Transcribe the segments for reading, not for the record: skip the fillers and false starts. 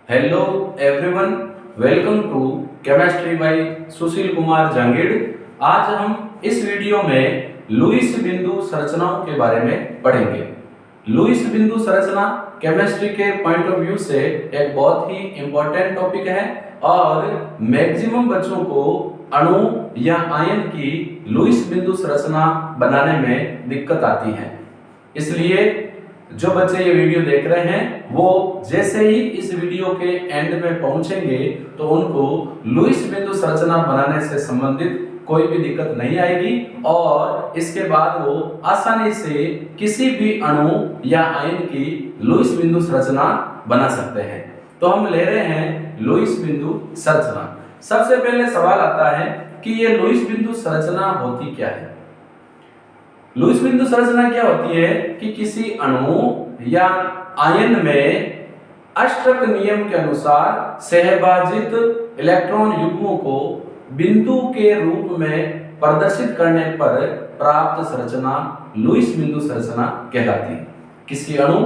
Hello everyone, welcome to chemistry by Sushil Kumar Jahangir. आज हम इस वीडियो में लुईस बिंदु संरचनाओं के बारे में पढ़ेंगे। लुईस बिंदु संरचना केमिस्ट्री के पॉइंट ऑफ व्यू से एक बहुत ही इम्पोर्टेंट टॉपिक है और मैक्सिमम बच्चों को अणु या आयन की लुईस बिंदु संरचना बनाने में दिक्कत आती है। इसलिए जो बच्चे ये वीडियो देख रहे हैं वो जैसे ही इस वीडियो के एंड में पहुंचेंगे तो उनको लुईस बिंदु संरचना बनाने से संबंधित कोई भी दिक्कत नहीं आएगी और इसके बाद वो आसानी से किसी भी अणु या आयन की लुईस बिंदु संरचना बना सकते हैं। तो हम ले रहे हैं लुईस बिंदु संरचना। सबसे पहले सवाल आता है कि ये लुईस बिंदु संरचना होती क्या है। लुईस बिंदु संरचना क्या होती है कि किसी अणु या आयन में अष्टक नियम के अनुसार सहभाजित इलेक्ट्रॉन युग्मों को बिंदु के रूप में प्रदर्शित करने पर प्राप्त संरचना लुईस बिंदु संरचना कहलाती है। किसी अणु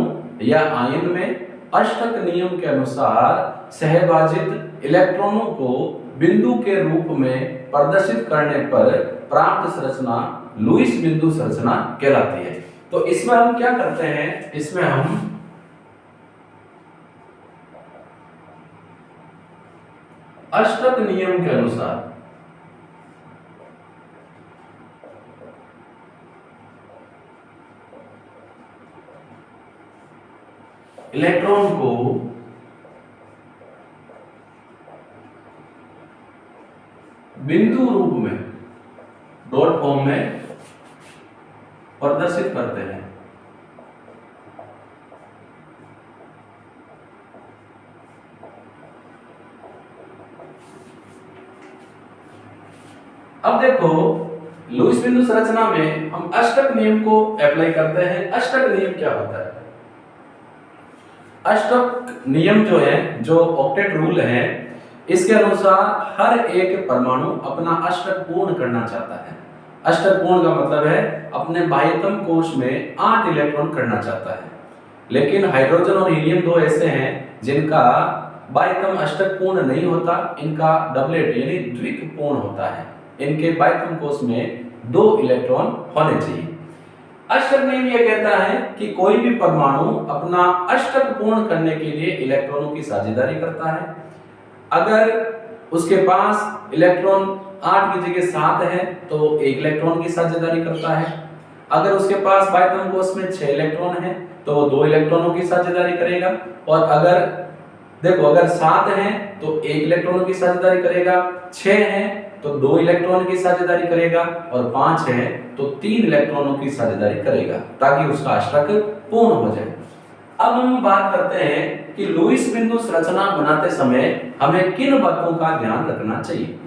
या आयन में अष्टक नियम के अनुसार सहभाजित इलेक्ट्रॉनों को बिंदु के रूप में प्रदर्शित करने पर प्राप्त संरचना लुईस बिंदु संरचना कहलाती है। तो इसमें हम क्या करते हैं, इसमें हम अष्टक नियम के अनुसार इलेक्ट्रॉन को बिंदु रूप में डॉट फॉर्म में प्रदर्शित करते हैं। अब देखो लुईस बिंदु संरचना में हम अष्टक नियम को अप्लाई करते हैं। अष्टक नियम क्या होता है? अष्टक नियम जो है, जो ऑक्टेट रूल है, इसके अनुसार हर एक परमाणु अपना अष्टक पूर्ण करना चाहता है। अष्टक पूर्ण का मतलब है अपने बाह्यतम कोश में 8 इलेक्ट्रॉन करना चाहता है। लेकिन हाइड्रोजन और हीलियम दो ऐसे हैं जिनका बाह्यतम अष्टक पूर्ण नहीं होता, इनका डबलेट यानी द्विक पूर्ण होता है। इनके बाह्यतम कोश में 2 इलेक्ट्रॉन होने चाहिए। अष्टक नियम यह कहता है कि कोई भी परमाणु अपना अष्टक पूर्ण करने के लिए इलेक्ट्रॉनों की साझेदारी करता है। अगर उसके पास इलेक्ट्रॉन 8 की जगह 7 है तो 1 इलेक्ट्रॉन की साझेदारी करता है। अगर उसके पास बाह्यतम कोश में 6 इलेक्ट्रॉन है तो वो 2 इलेक्ट्रॉनों की साझेदारी करेगा। और अगर देखो, अगर 7 है तो 1 इलेक्ट्रॉनों की साझेदारी करेगा, 6 है तो 2 इलेक्ट्रॉन की साझेदारी करेगा और 5 है तो 3 इलेक्ट्रॉनों की साझेदारी करेगा ताकि उसका अष्टक पूर्ण हो जाए। अब हम बात करते हैं कि लुईस बिंदु संरचना बनाते समय हमें किन बातों का ध्यान रखना चाहिए।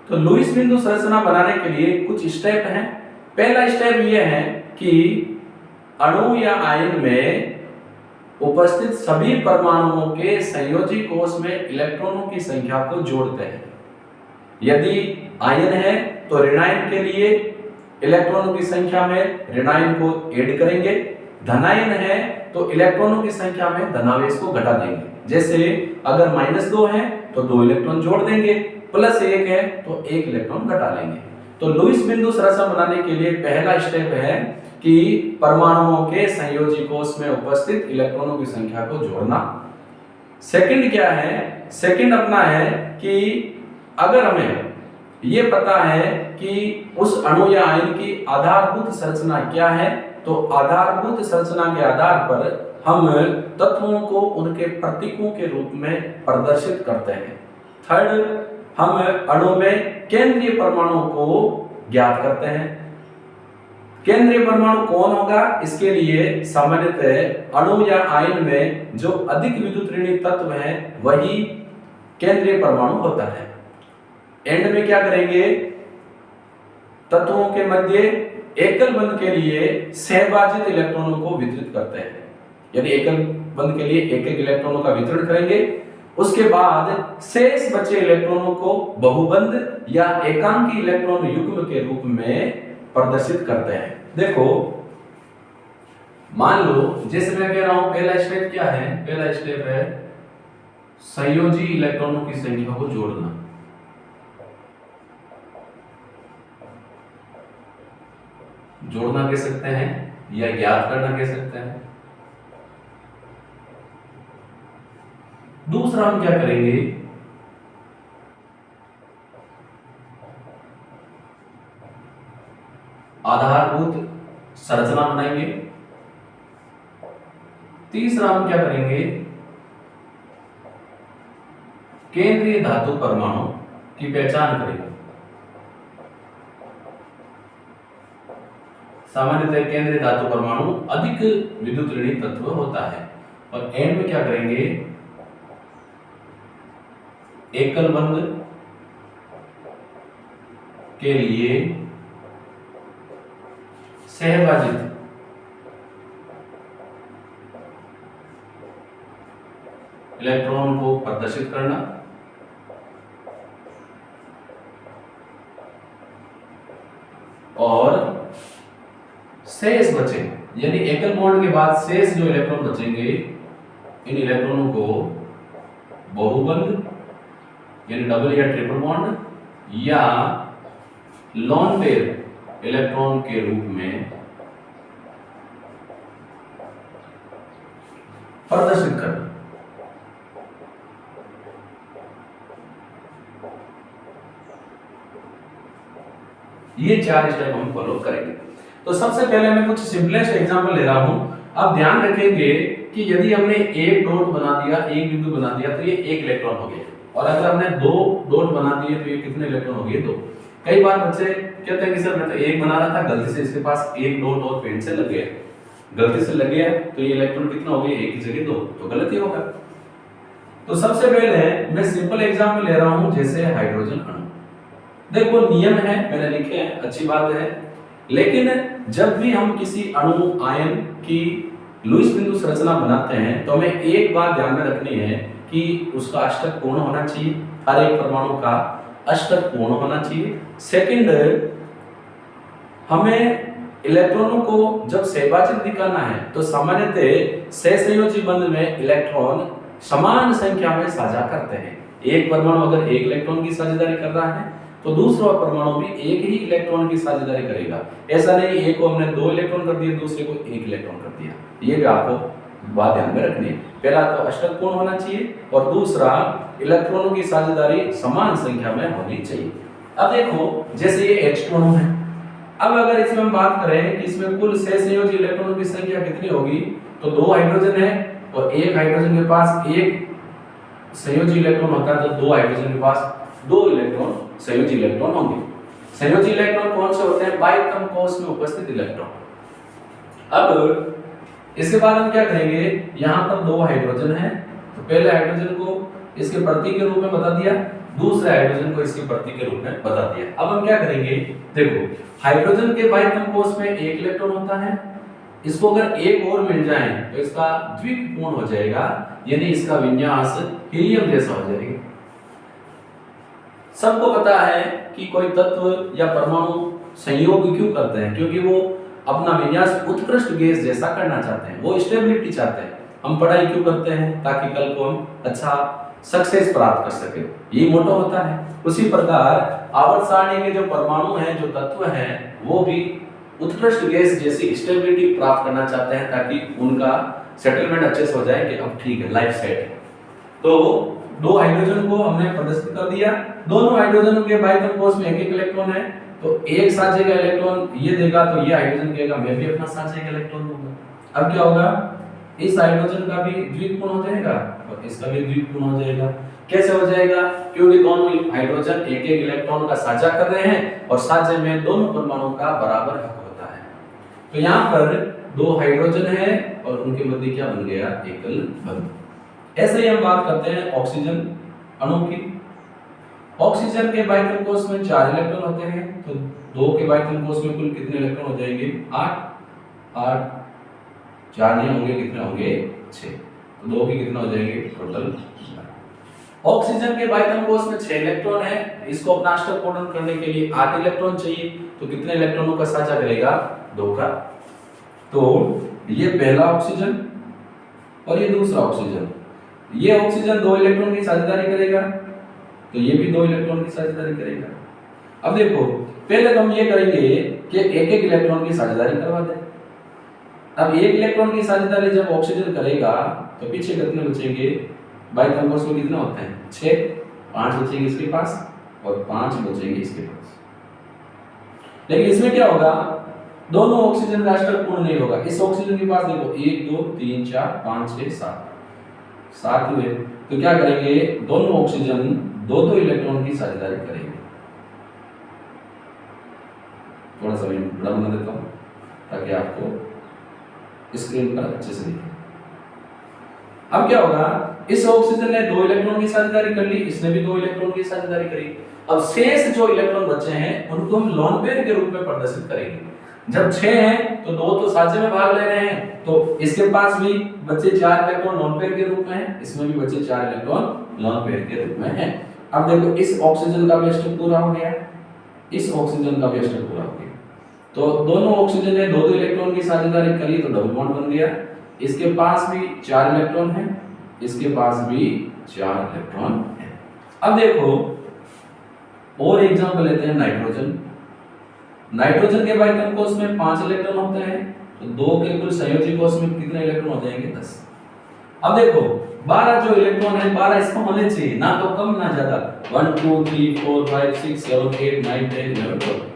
तो लुईस बिंदु संरचना बनाने के लिए कुछ स्टेप हैं। पहला स्टेप यह है कि अणु या आयन में उपस्थित सभी परमाणुओं के संयोजी कोश में इलेक्ट्रॉनों की संख्या को जोड़ते हैं। यदि आयन है तो ऋणायन के लिए इलेक्ट्रॉनों की संख्या में ऋणायन को ऐड करेंगे। धनायन है तो इलेक्ट्रॉनों की संख्या में धनावेश को घटा देंगे। जैसे अगर -2 है तो 2 इलेक्ट्रॉन जोड़ देंगे, +1 है तो 1 इलेक्ट्रॉन घटा लेंगे। तो लुईस बिंदु संरचना बनाने के लिए पहला स्टेप है कि परमाणुओं के संयोजी कोश में उपस्थित इलेक्ट्रॉनों की संख्या को जोड़ना। सेकंड क्या है? सेकंड अपना है कि अगर हमें ये पता है कि उस अणु या आयन की आधारभूत संरचना क्या है तो आधारभूत संरचना के आधार पर हम तत्वों को उनके प्रतीकों के रूप में प्रदर्शित करते हैं। थर्ड, हम अणु में केंद्रीय परमाणु को ज्ञात करते हैं। केंद्रीय परमाणु कौन होगा? इसके लिए सामान्यतः अणु या आयन में जो अधिक विद्युत ऋणी तत्व है वही केंद्रीय परमाणु होता है। एंड में क्या करेंगे? तत्वों के मध्य एकल बंध के लिए सहभाजित इलेक्ट्रॉनों को वितरित करते हैं। यानी एकल बंध के लिए एक इलेक्ट्रॉनों का वितरण करेंगे। उसके बाद शेष बचे इलेक्ट्रॉनों को बहुबंध या एकांकी इलेक्ट्रॉन युग्म के रूप में प्रदर्शित करते हैं। देखो, मान लो जैसे मैं कह रहा हूं पहला स्टेप क्या है? पहला स्टेप है संयोजी इलेक्ट्रॉनों की संख्या को जोड़ना। जोड़ना कह सकते हैं या ज्ञात करना कह सकते हैं। दूसरा हम क्या करेंगे, आधारभूत संरचना बनाएंगे। तीसरा हम क्या करेंगे, केंद्रीय धातु परमाणु की पहचान करेंगे। सामान्यतः केंद्रीय धातु परमाणु अधिक विद्युत ऋणी तत्व होता है। और एंड में क्या करेंगे, एकल बंध के लिए सहभाजित इलेक्ट्रॉन को प्रदर्शित करना और शेष बचे, यानी एकल बॉन्ड के बाद शेष जो इलेक्ट्रॉन बचेंगे, इन इलेक्ट्रॉनों को बहुबंध यानी डबल या ट्रिपल बॉन्ड या लॉन पेयर इलेक्ट्रॉन के रूप में प्रदर्शित करना। ये 4 स्टेप हम फॉलो करेंगे। तो सबसे पहले मैं कुछ सिंपलेस्ट एग्जांपल ले रहा हूं। आप ध्यान रखेंगे कि यदि हमने एक डॉट बना दिया, एक बिंदु बना दिया, तो ये एक इलेक्ट्रॉन हो गया। और अगर हमने 2 डॉट बना दिए तो ये कितने इलेक्ट्रॉन हो गए, 2। कई बार बच्चे कहते हैं कि सर मैं तो एक बना रहा था, गलती से इसके पास एक डॉट और पेन से लग गया, गलती से लग गया, तो ये इलेक्ट्रॉन कितना हो गया, एक की जगह 2, तो गलती होगा। तो सबसे पहले मैं सिंपल एग्जांपल ले रहा हूं, जैसे हाइड्रोजन अणु। देखो नियम है, मैंने लिखे हैं, अच्छी बात है, लेकिन जब भी हम किसी अणु आयन की लुईस बिंदु संरचना बनाते हैं तो हमें एक बात ध्यान में रखनी है कि उसका अष्टक पूर्ण होना चाहिए, हर एक परमाणु का अष्टक पूर्ण होना चाहिए। सेकंड, हमें इलेक्ट्रॉनों को जब सहभाजित दिखाना है तो सामान्यतः सहसंयोजी बंध में इलेक्ट्रॉन समान संख्या में साझा करते हैं। एक परमाणु अगर एक इलेक्ट्रॉन की साझेदारी कर रहा है तो दूसरा परमाणु भी एक ही इलेक्ट्रॉन की साझेदारी करेगा। ऐसा नहीं एक को हमने 2 इलेक्ट्रॉन कर दिए, दूसरे को 1 इलेक्ट्रॉन कर दिया। ये भी आपको बात ध्यान में रखनी है। पहला तो अष्टक पूर्ण होना चाहिए और दूसरा इलेक्ट्रॉनों की साझेदारी समान संख्या में होनी चाहिए। अब देखो जैसे ये H अणु है, अब अगर इसमें हम बात करें कि इसमें कुल सहसंयोजी इलेक्ट्रॉनों की संख्या कितनी होगी, तो 2 हाइड्रोजन है और एक हाइड्रोजन के पास एक संयोजी इलेक्ट्रॉन होता है, तो 2 हाइड्रोजन के पास 2 इलेक्ट्रॉन संयोजी इलेक्ट्रॉन होंगे। संयोजी इलेक्ट्रॉन कौन से होते हैं, बाह्यतम कोश में उपस्थित इलेक्ट्रॉन। अब इसके बाद हम क्या करेंगे, यहाँ पर 2 हाइड्रोजन है, तो पहले हाइड्रोजन को इसके प्रतीक के रूप में बता दिया, दूसरे हाइड्रोजन को इसके प्रतीक के रूप में बता दिया। अब हम क्या करेंगे, देखो हाइड्रोजन के बाह्यतम कोश में 1 इलेक्ट्रॉन होता है, इसको अगर एक और मिल जाए तो इसका द्विक पूर्ण हो जाएगा, यानी इसका विन्यास हीलियम जैसा हो जाएगा। सबको पता है कि कोई तत्व या परमाणु संयोग क्यों करते हैं, क्योंकि वो अपना विन्यास उत्कृष्ट गैस जैसा करना चाहते हैं, वो स्टेबिलिटी चाहते हैं। हम पढ़ाई क्यों करते हैं, ताकि कल को हम अच्छा सक्सेस प्राप्त कर सके, ये मोटो होता है। उसी प्रकार आवर्त सारणी के जो परमाणु हैं, जो तत्व हैं, वो भी उत्कृष्ट गैस जैसी स्टेबिलिटी प्राप्त करना चाहते हैं, ताकि उनका सेटलमेंट अच्छे से हो जाए कि अब ठीक है, लाइफ सेट है। तो 2 हाइड्रोजन को हमने प्रदर्शित कर दिया, दोनों हाइड्रोजनों के बाह्यतम कोश में 1-1 इलेक्ट्रॉन है, तो एक साझेगा इलेक्ट्रॉन ये देगा तो ये हाइड्रोजन कहेगा मैं भी अपना साझेगा इलेक्ट्रॉन दूंगा। अब क्या होगा, इस हाइड्रोजन का भी द्विपूर्ण हो जाएगा और इसका भी द्विपूर्ण हो जाएगा। कैसे हो जाएगा, क्योंकि दोनों हाइड्रोजन 1-1 इलेक्ट्रॉन का साझा कर रहे हैं और साझे में दोनों परमाणुओं का बराबर हक होता है। तो यहाँ पर 2 हाइड्रोजन है और उनके मध्य क्या बन गया, एकल बंध। ऐसे ही हम बात करते हैं ऑक्सीजन अणु की। ऑक्सीजन के बाह्यतम कोश में 4 इलेक्ट्रॉन होते हैं, तो 2 के बाह्यतम कोश में कुल कितने इलेक्ट्रॉन हो जाएंगे, 8 4 नहीं होंगे, कितने होंगे, 6, तो 2 के कितना हो जाएंगे टोटल। ऑक्सीजन के बाह्यतम कोश में 6 इलेक्ट्रॉन है, इसको अपना अष्टक पूर्ण करने के लिए 8 इलेक्ट्रॉन चाहिए, तो कितने इलेक्ट्रॉनों का साझा करेगा, 2 का। तो ये पहला ऑक्सीजन और ये दूसरा ऑक्सीजन, ये ऑक्सीजन 2 इलेक्ट्रॉन की साझेदारी करेगा, तो ये भी 2 इलेक्ट्रॉन की साझेदारी करेगा। अब देखो पहले तो हम ये करेंगे कि एक एक इलेक्ट्रॉन की साझेदारी करवा दें। अब एक इलेक्ट्रॉन की साझेदारी जब ऑक्सीजन करेगा तो पीछे कितने बचेंगे, बाइथम कोर्स में कितने होते हैं 6, 5 बचेंगे इसके पास और 5 बचेंगे इसके पास। लेकिन इसमें क्या होगा, दोनों ऑक्सीजन का अष्टक पूर्ण नहीं होगा। इस ऑक्सीजन के पास देखो 1 2 3 4 5 6 7 हुए, तो क्या करेंगे दोनों ऑक्सीजन 2 इलेक्ट्रॉन की साझेदारी करेंगे। थोड़ा सा बड़ा बना देता हूं ताकि आपको स्क्रीन पर अच्छे से दिखे। अब क्या होगा, इस ऑक्सीजन ने 2 इलेक्ट्रॉन की साझेदारी कर ली, इसने भी 2 इलेक्ट्रॉन की साझेदारी करी। अब शेष जो इलेक्ट्रॉन बचे हैं उनको हम लोन पेयर के रूप में प्रदर्शित करेंगे। जब 6 हैं तो 2 तो साझे में भाग ले रहे हैं, तो इसके पास भी बचे 4 इलेक्ट्रॉन लोन पेयर के रूप में हैं, इसमें भी बचे 4 इलेक्ट्रॉन लोन पेयर के रूप में हैं। अब देखो इस ऑक्सीजन का भी अष्टक पूरा हो गया, इस ऑक्सीजन का भी अष्टक पूरा हो गया। तो दोनों ऑक्सीजन ने 2 इलेक्ट्रॉन की साझेदारी करी तो डबल बॉन्ड बन गया। इसके पास भी 4 इलेक्ट्रॉन हैं, इसके पास भी 4 इलेक्ट्रॉन हैं। अब देखो और एग्जांपल लेते हैं नाइट्रोजन। नाइट्रोजन के बाइथम कोष में 5 इलेक्ट्रॉन होते हैं, तो 2 के कुल संयोजी कोष में कितने इलेक्ट्रॉन हो जाएंगे 10। अब देखो 12 जो इलेक्ट्रॉन है 12 इसमें होने चाहिए, ना तो कम ना ज्यादा। 1 2 3 4 5 6 7 8 9 10 11 12।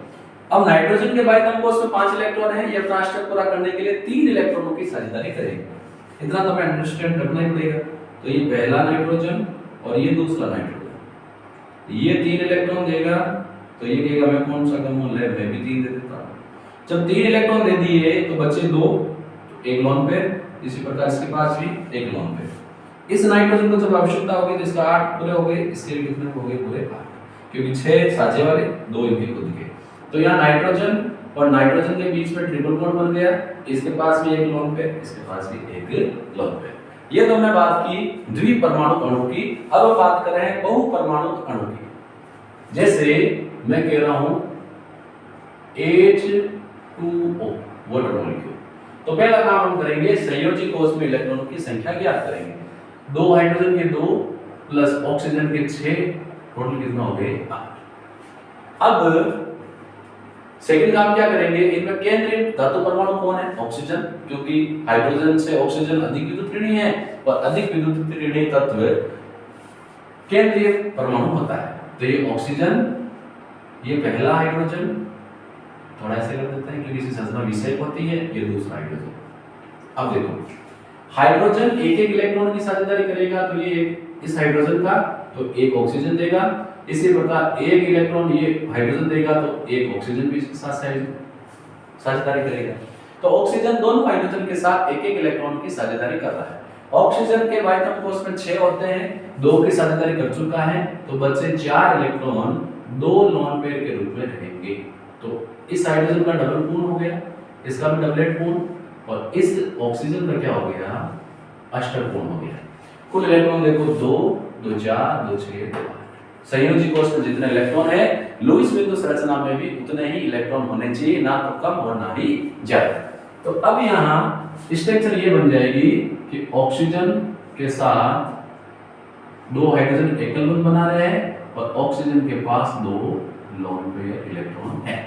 अब नाइट्रोजन के बाइथम कोष में 5 इलेक्ट्रॉन है, ये अपना अष्टक पूरा करने के लिए 3 इलेक्ट्रॉनों की साझेदारी करेगा। इतना तो हमें अंडरस्टैंड रखना ही पड़ेगा। तो ये पहला नाइट्रोजन और ये दूसरा नाइट्रोजन, ये 3 इलेक्ट्रॉन देगा, तो ये कहेगा मैं कौन सा कम है, मैं भी 3 दे देता हूं। जब 3 इलेक्ट्रॉन दे दिए तो बचे 2, एक लोन पेयर, इसी प्रकार इसके पास भी एक लोन पेयर। इस नाइट्रोजन को जब आवश्यकता होगी तो इसका 8 पूरे हो गए, इसके भी कितने हो गए पूरे 8, क्योंकि 6 साझे वाले 2 इनके खुद के। तो यहाँ नाइट्रोजन और नाइट्रोजन के बीच में ट्रिपल बॉन्ड बन गया, इसके पास भी एक लोन पेयर, इसके पास भी एक लोन पेयर। ये तो हमने बात की द्विपरमाणु अणु की। अब हम बात कर रहे हैं बहुपरमाणु अणु की। जैसे मैं कह रहा हूं H2O वाटर मॉलिक्यूल, तो पहला काम हम करेंगे संयोजी कोष में इलेक्ट्रॉनों की संख्या ज्ञात करेंगे। 2 हाइड्रोजन के 2 प्लस ऑक्सीजन के 6, टोटल कितना हो गए 8। अब सेकंड काम क्या करेंगे, इनमें केंद्रीय धातु परमाणु कौन है, ऑक्सीजन, क्योंकि हाइड्रोजन से ऑक्सीजन अधिक विद्युत ऋणी है और अधिक विद्युत ऋणी तत्व केंद्रीय परमाणु होता है। तो ये ऑक्सीजन, ये पहला हाइड्रोजन, थोड़ा ऐसे कर देते हैं क्योंकि इसकी संरचना विषय होती है, ये दूसरा हाइड्रोजन। अब देखो हाइड्रोजन एक एक इलेक्ट्रॉन की साझेदारी करेगा, तो ये इस हाइड्रोजन का तो एक ऑक्सीजन देगा, इसी प्रकार एक इलेक्ट्रॉन ये हाइड्रोजन देगा तो एक ऑक्सीजन भी इसके साथ साझेदारी करेगा। तो ऑक्सीजन दोनों हाइड्रोजन के साथ एक एक इलेक्ट्रॉन की साझेदारी कर रहा है। ऑक्सीजन के बाइथम कोष में 6 होते हैं, 2 की साझेदारी कर चुका है, तो बचे 4 इलेक्ट्रॉन 2 लोन पेयर के रूप में रहेंगे। तो इस हाइड्रोजन का डबल पूर्ण हो गया, इसका भी डबलेट पूर्ण, और इस ऑक्सीजन का क्या हो गया अष्टक पूर्ण हो गया। कुल इलेक्ट्रॉन देखो 2 2 4 2 6 2 8। संयोजी कोष में जितने इलेक्ट्रॉन है लुईस बिंदु संरचना में भी उतने ही इलेक्ट्रॉन होने चाहिए, ना तो कम और ना ही ज्यादा। तो अब यहाँ स्ट्रक्चर ये बन जाएगी कि ऑक्सीजन के साथ 2 हाइड्रोजन एकल बंध बना रहे हैं और ऑक्सीजन के पास 2 लोन पेयर इलेक्ट्रॉन है।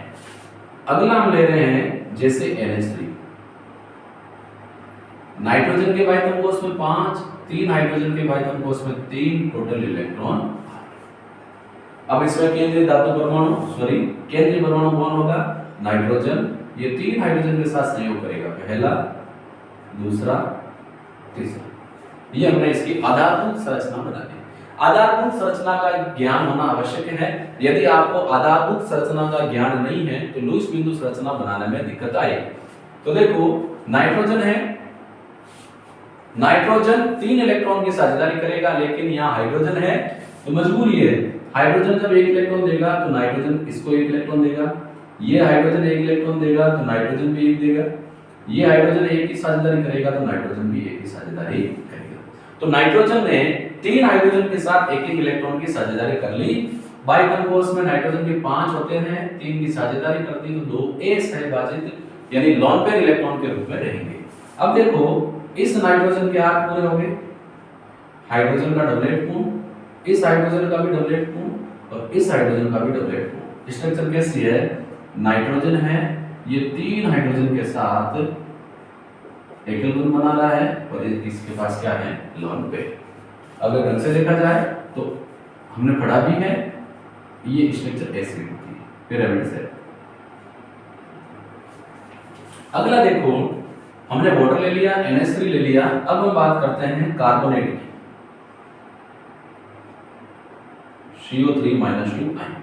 अगला हम ले रहे हैं जैसे NH3, नाइट्रोजन के बाइथम कोष में 5, 3 हाइड्रोजन के बाइथम कोष में 3, टोटल इलेक्ट्रॉन। अब इसमें केंद्रीय धातु परमाणु केंद्रीय परमाणु कौन होगा, नाइट्रोजन, ये 3 हाइड्रोजन के साथ संयोग करेगा, पहला दूसरा तीसरा। ये हमने इसकी आधारभूत संरचना बना दी। आधारभूत संरचना का ज्ञान होना आवश्यक है। यदि आपको आधारभूत संरचना का ज्ञान नहीं है तो लुईस बिंदु संरचना बनाने में दिक्कत आएगी। तो देखो नाइट्रोजन है, नाइट्रोजन 3 इलेक्ट्रॉन की साझेदारी करेगा, लेकिन यहाँ हाइड्रोजन है तो मजबूरी है, हाइड्रोजन जब 1 इलेक्ट्रॉन देगा तो नाइट्रोजन इसको 1 इलेक्ट्रॉन देगा, ये हाइड्रोजन 1 इलेक्ट्रॉन देगा तो नाइट्रोजन भी 1 देगा, ये हाइड्रोजन 1 की साझेदारी करेगा तो नाइट्रोजन भी 1 की साझेदारी करेगा। तो नाइट्रोजन ने 3 हाइड्रोजन के साथ एक एक इलेक्ट्रॉन की साझेदारी कर ली। बाइथम कोष में नाइट्रोजन के 5 होते हैं, 3 की साझेदारी करती तो 2 असहभाजित यानी लोन पेयर इलेक्ट्रॉन के रूप में रहेंगे। अब देखो इस नाइट्रोजन के 8 पूरे हो गए, हाइड्रोजन का डबलेट पूर्ण, इस हाइड्रोजन का भी डबलेट पूर्ण और इस हाइड्रोजन का भी डबलेट पूर्ण। स्ट्रक्चर कैसी है, नाइट्रोजन है, ये 3 हाइड्रोजन के साथ एकल बॉन्ड बना रहा है और इसके पास क्या है, लोन पेयर। अगर ढंग से देखा जाए तो हमने पढ़ा भी है, ये स्ट्रक्चर ऐसी होती है पिरामिड से। अगला देखो, हमने वाटर ले लिया, NH3 ले लिया, अब हम बात करते हैं कार्बोनेट की, CO3-2 आयन।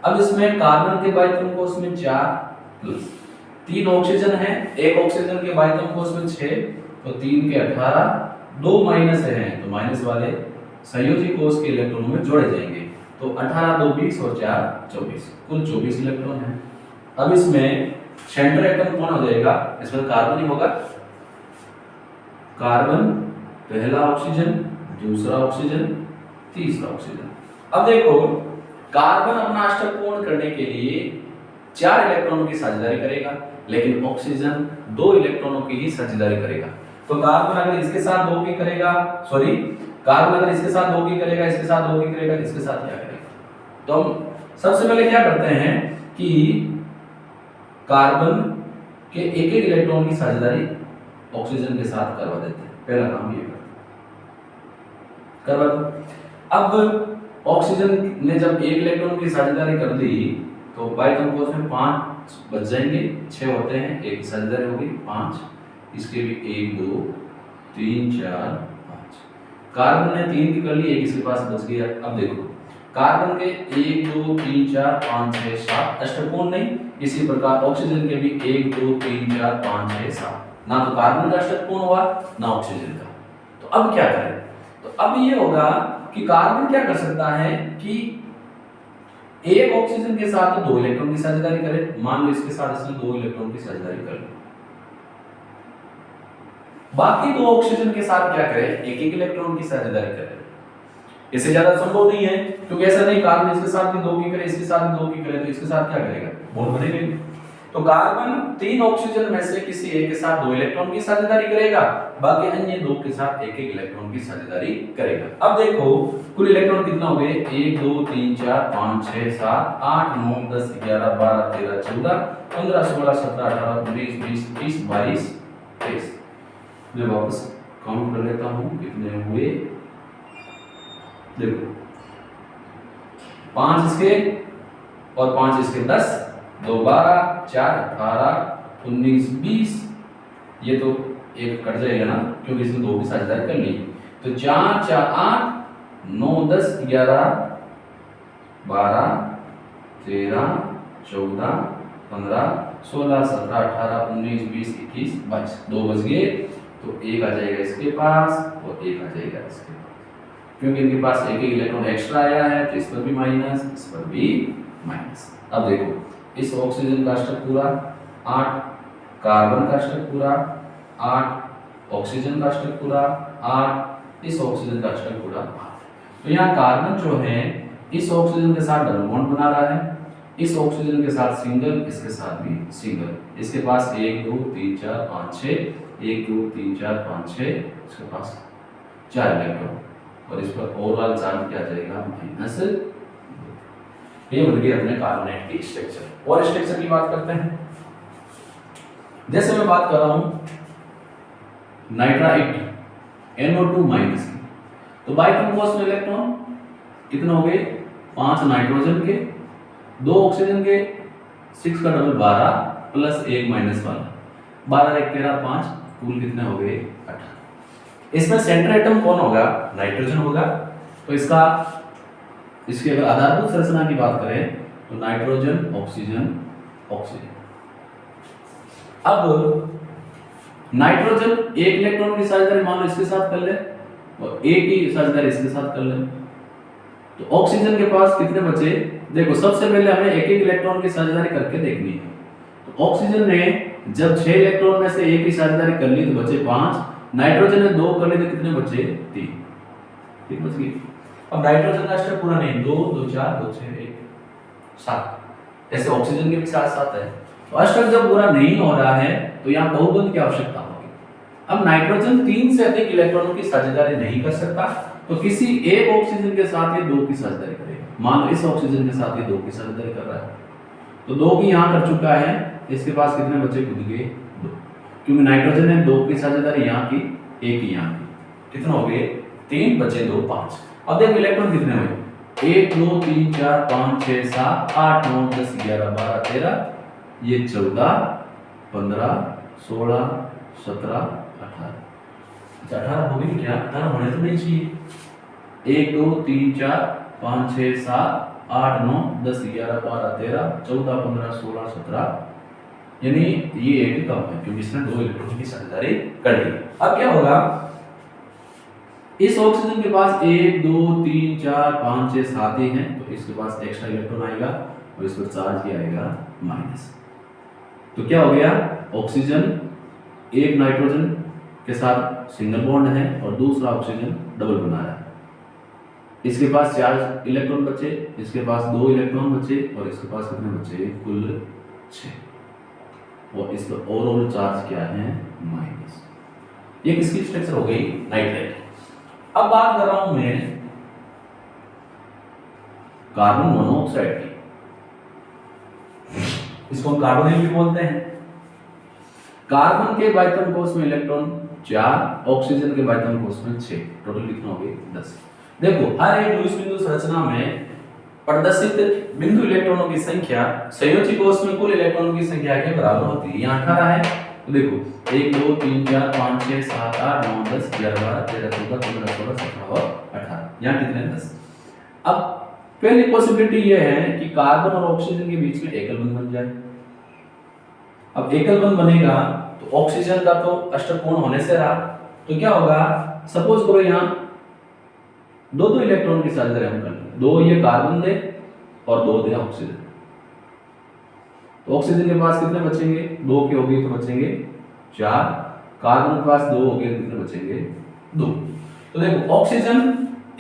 अब इसमें कार्बन के बाइटम कोष में 4 प्लस 3 ऑक्सीजन है, एक ऑक्सीजन के बाइटम कोष में 6, तो 3 के 18, 2 माइनस है तो माइनस वाले संयोजी कोष के इलेक्ट्रॉनों में जोड़े जाएंगे, तो 18 2 20 और 4 24, कुल 24 इलेक्ट्रॉन है। अब इसमें सेंटर एटम कौन हो जाएगा, इसमें कार्बन ही होगा, कार्बन पहला ऑक्सीजन, दूसरा ऑक्सीजन, तीसरा ऑक्सीजन। अब देखो, कार्बन अपना अष्टक पूर्ण करने के लिए 4 इलेक्ट्रॉनों की साझेदारी करेगा, लेकिन ऑक्सीजन 2 इलेक्ट्रॉनों की ही साझेदारी करेगा। तो कार्बन अगर इसके साथ 2 की करेगा, कार्बन अगर इसके साथ 2 की करेगा, इसके साथ 2 की करेगा, इसके साथ क्या करेगा, तो हम सबसे पहले क्या करते हैं कि कार्बन के एक इलेक्ट्रॉन की साझेदारी ऑक्सीजन के साथ करवा देते हैं, पहला काम ये करवा दो। अब ऑक्सीजन ने जब 1 इलेक्ट्रॉन की साझेदारी कर दी, तो बाइटम कोष में 5 बच जाएंगे, 6 होते हैं, एक साझेदारी होगी 5, इसके भी 1 2 3 4 5, कार्बन ने 3 की कर ली, एक इसके पास बच गया। अब देखो, कार्बन के 1 2 3 4 5 6 7 अष्टकोण नहीं, इसी प्रकार ऑक्सीजन के भी 1 2 3 4 5 6 7, ना तो कार्बन का अष्टकोण हुआ ना ऑक्सीजन का। तो अब क्या करें, तो अब ये होगा कि कार्बन क्या कर सकता है कि एक ऑक्सीजन के साथ 2 इलेक्ट्रॉन की साझेदारी करे, मान लो इसके साथ इसने 2 इलेक्ट्रॉन की साझेदारी कर ली, बाकी 2 ऑक्सीजन के साथ क्या करे, एक इलेक्ट्रॉन की साझेदारी करे। इससे ज्यादा संभव नहीं है, क्योंकि ऐसा नहीं कार्बन इसके साथ भी 2 की करे, इसके साथ भी 2 की करे, तो इसके साथ क्या करेगा, बॉन्ड बनेगा। तो कार्बन 3 ऑक्सीजन में से किसी एक के साथ 2 इलेक्ट्रॉन की साझेदारी करेगा, बाकी अन्य 2 के साथ एक इलेक्ट्रॉन की साझेदारी करेगा। अब देखो, कुल इलेक्ट्रॉन कितना हो गए, 1 2 3 4 5 6 7 8 9 10 11 12 13 14 15 16 17 18 19 20 21 22 23। मैं वापस काउंट कर लेता हूं कितने हुए, देखो 5 इसके और 5 इसके 10, 2 12 4 18 19 20, ये तो एक कट जाएगा ना, क्योंकि इसने 2 की साझेदारी कर ली, तो 4 4 8 9 10 11 12 13 14 15 16 17 18 19 20 21 22, 2 बच गए, तो एक आ जाएगा इसके पास और एक आ जाएगा इसके पास, क्योंकि इनके पास एक इलेक्ट्रॉन एक्स्ट्रा आया है, तो इस पर भी माइनस, इस पर भी माइनस। अब देखो, इस ऑक्सीजन का अष्टक पूरा 8, कार्बन का अष्टक पूरा 8, ऑक्सीजन का अष्टक पूरा 8, इस ऑक्सीजन का अष्टक पूरा 8। तो यहाँ कार्बन जो है इस ऑक्सीजन के साथ डबल बॉन्ड बना रहा है, इस ऑक्सीजन के साथ सिंगल, इसके साथ भी सिंगल, इसके पास 1 2 3 4 5 6, 1 2 3 4 5 6, इसके पास 4 इलेक्ट्रॉन, और इस पर ओवरऑल चार्ज क्या जाएगा, माइनस। ये बन गई अपने कार्बोनेट की स्ट्रक्चर। और स्ट्रक्चर की बात करते हैं, जैसे मैं बात कर रहा हूं नाइट्राइट NO2 माइनस की, तो बाइटम कोष में इलेक्ट्रॉन कितने हो गए, 5 नाइट्रोजन के, 2 ऑक्सीजन के, 6 का डबल 12 प्लस 1 माइनस वाला, 12 1 13 5, कुल कितने हो गए 18। इसमें सेंटर एटम कौन होगा, नाइट्रोजन होगा, तो इसकी अगर आधारभूत संरचना की बात करें तो नाइट्रोजन ऑक्सीजन ऑक्सीजन। अब नाइट्रोजन 1 इलेक्ट्रॉन की साझेदारी मान लो इसके साथ कर ले और 1 की साझेदारी इसके साथ कर ले, तो ऑक्सीजन के पास कितने बचे, देखो सबसे पहले हमें एक इलेक्ट्रॉन की साझेदारी करके देखनी है। तो ऑक्सीजन ने जब 6 इलेक्ट्रॉन में से 1 की साझेदारी कर ली तो बचे 5, नाइट्रोजन ने 2 कर ली तो कितने बचे 3 बच गए। अब नाइट्रोजन का अष्टक पूरा नहीं, 2 2 4 2 6 1 7, ऐसे ऑक्सीजन के भी साथ साथ है। तो अष्टक जब पूरा नहीं हो रहा है तो यहाँ बहुबंध की आवश्यकता होगी। अब नाइट्रोजन 3 से अधिक इलेक्ट्रॉनों की साझेदारी नहीं कर सकता, तो किसी एक ऑक्सीजन के साथ ये 2 की साझेदारी करेगा। मान लो इस ऑक्सीजन के साथ ये 2 की साझेदारी कर रहा है, तो 2 की यहाँ कर चुका है, इसके पास कितने बचे खुद के 2, क्योंकि नाइट्रोजन ने 2 की साझेदारी यहाँ की, 1 की यहाँ की, कितना हो गए 3 बचे 2 5। अब देखो इलेक्ट्रॉन कितने हुए 1 2 3 4 5 6 7 8 9 10 11 12 13, ये 14 15 16 17 18। अच्छा 18 हो गई क्या? 18 होने तो नहीं चाहिए। 1 2 3 4 5 6 7 8 9 10 11 12 13 14 15 16 17, यानी ये एक कम है क्योंकि इसने 2 इलेक्ट्रॉन की साझेदारी कर ली। अब क्या होगा, इस ऑक्सीजन के पास 1 2 3 4 5 6 7 ही हैं, तो इसके पास एक्स्ट्रा इलेक्ट्रॉन आएगा और इस पर चार्ज भी आएगा माइनस। तो क्या हो गया, ऑक्सीजन एक नाइट्रोजन के साथ सिंगल बॉन्ड है और दूसरा ऑक्सीजन डबल बना रहा है। इसके पास 4 इलेक्ट्रॉन बचे, इसके पास 2 इलेक्ट्रॉन बचे और इसके पास कितने बचे, कुल 6। और इस पर ओवरऑल चार्ज क्या है, माइनस। ये किसकी स्ट्रक्चर हो गई, नाइट्रेट। अब बात कर रहा हूं मैं कार्बन मोनोऑक्साइड की, इसको हम कार्बोनिल भी बोलते हैं। कार्बन के बाइथम कोश में इलेक्ट्रॉन 4, ऑक्सीजन के बाइथम कोश में 6, टोटल कितना हो गए 10। देखो हर एक लुईस बिंदु संरचना में प्रदर्शित बिंदु इलेक्ट्रॉनों की संख्या संयोजी कोश में कुल इलेक्ट्रॉनों की संख्या के बराबर होती है। यहाँ 18 है, तो देखो 1 2 3 4 5 6 7 8 9 10 11 12 13 14 15 16 17 और 18, यहाँ कितने 10। अब पहली पॉसिबिलिटी यह है कि कार्बन और ऑक्सीजन के बीच में एकल बंध बन जाए। अब एकल बंध बनेगा तो ऑक्सीजन का तो अष्टकोण होने से रहा, तो क्या होगा, सपोज करो यहाँ 2 इलेक्ट्रॉन की साझेदारी हम कर लें, 2 ये कार्बन दे और 2 दे ऑक्सीजन, तो ऑक्सीजन के पास कितने बचेंगे, 2 के हो गए तो बचेंगे 4, कार्बन के पास 2 हो गए तो कितने बचेंगे 2। तो देखो ऑक्सीजन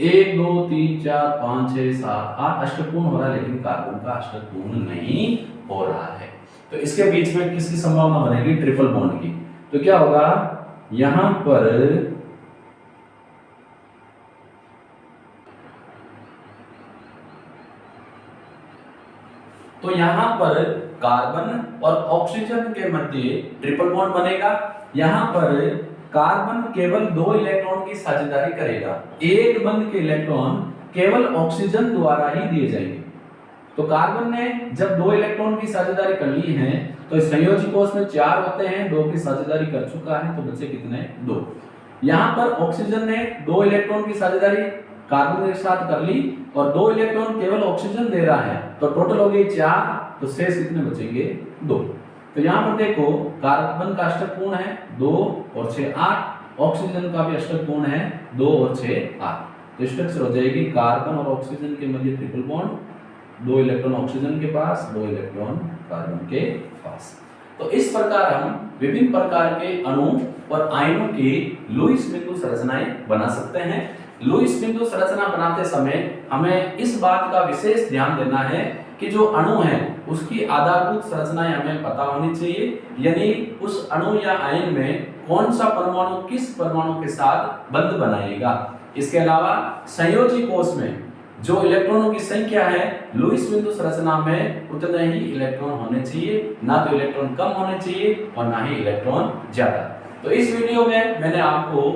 1 2 3 4 5 6 7 8 अष्टकोण हो रहा है, लेकिन कार्बन का अष्टकोण नहीं हो रहा है। तो इसके बीच में किसकी संभावना बनेगी, ट्रिपल बॉन्ड की। तो क्या होगा, यहां पर कार्बन और ऑक्सीजन के मध्य ट्रिपल बॉन्ड बनेगा। यहां पर कार्बन केवल 2 इलेक्ट्रॉन की साझेदारी करेगा, एक बंध के इलेक्ट्रॉन केवल ऑक्सीजन द्वारा ही दिए जाएंगे। तो कार्बन ने जब 2 इलेक्ट्रॉन की साझेदारी कर ली है, तो संयोजी कोश में 4 होते हैं, 2 की साझेदारी कर चुका है, तो बचे कितने 2। यहाँ पर ऑक्सीजन ने 2 इलेक्ट्रॉन की साझेदारी कार्बन के साथ कर ली और 2 इलेक्ट्रॉन केवल ऑक्सीजन दे रहा है, तो टोटल हो गई 4, तो शेष कितने बचेंगे 2। तो यहाँ पर देखो कार्बन का अष्टक कोण है 2 और 6 8, ऑक्सीजन का भी अष्टक कोण है 2 और 6 8। तो स्ट्रक्चर हो जाएगी कार्बन और ऑक्सीजन के मध्य ट्रिपल बॉन्ड, 2 इलेक्ट्रॉन ऑक्सीजन के पास, 2 इलेक्ट्रॉन कार्बन के पास। तो इस प्रकार हम विभिन्न प्रकार के अणु और आयनों की लुईस बिंदु संरचनाएं बना सकते हैं। लुईस बिंदु संरचना बनाते समय हमें इस बात का विशेष ध्यान देना है कि जो अणु है उसकी आधारभूत संरचनाएं हमें पता होनी चाहिए, यानी उस अणु या आयन में कौन सा परमाणु किस परमाणु के साथ बंध बनाएगा। इसके अलावा संयोजी कोश में जो इलेक्ट्रॉनों की संख्या है लुईस बिंदु संरचना में उतने ही इलेक्ट्रॉन होने चाहिए, ना तो इलेक्ट्रॉन कम होने चाहिए और ना ही इलेक्ट्रॉन ज्यादा। तो इस वीडियो में मैंने आपको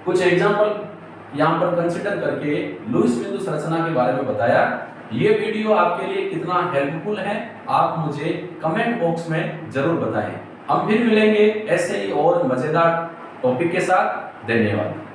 कुछ एग्जांपल यहाँ पर कंसीडर करके लुईस बिंदु संरचना के बारे में बताया। ये वीडियो आपके लिए कितना हेल्पफुल है आप मुझे कमेंट बॉक्स में जरूर बताएं। हम फिर मिलेंगे ऐसे ही और मजेदार टॉपिक के साथ। धन्यवाद।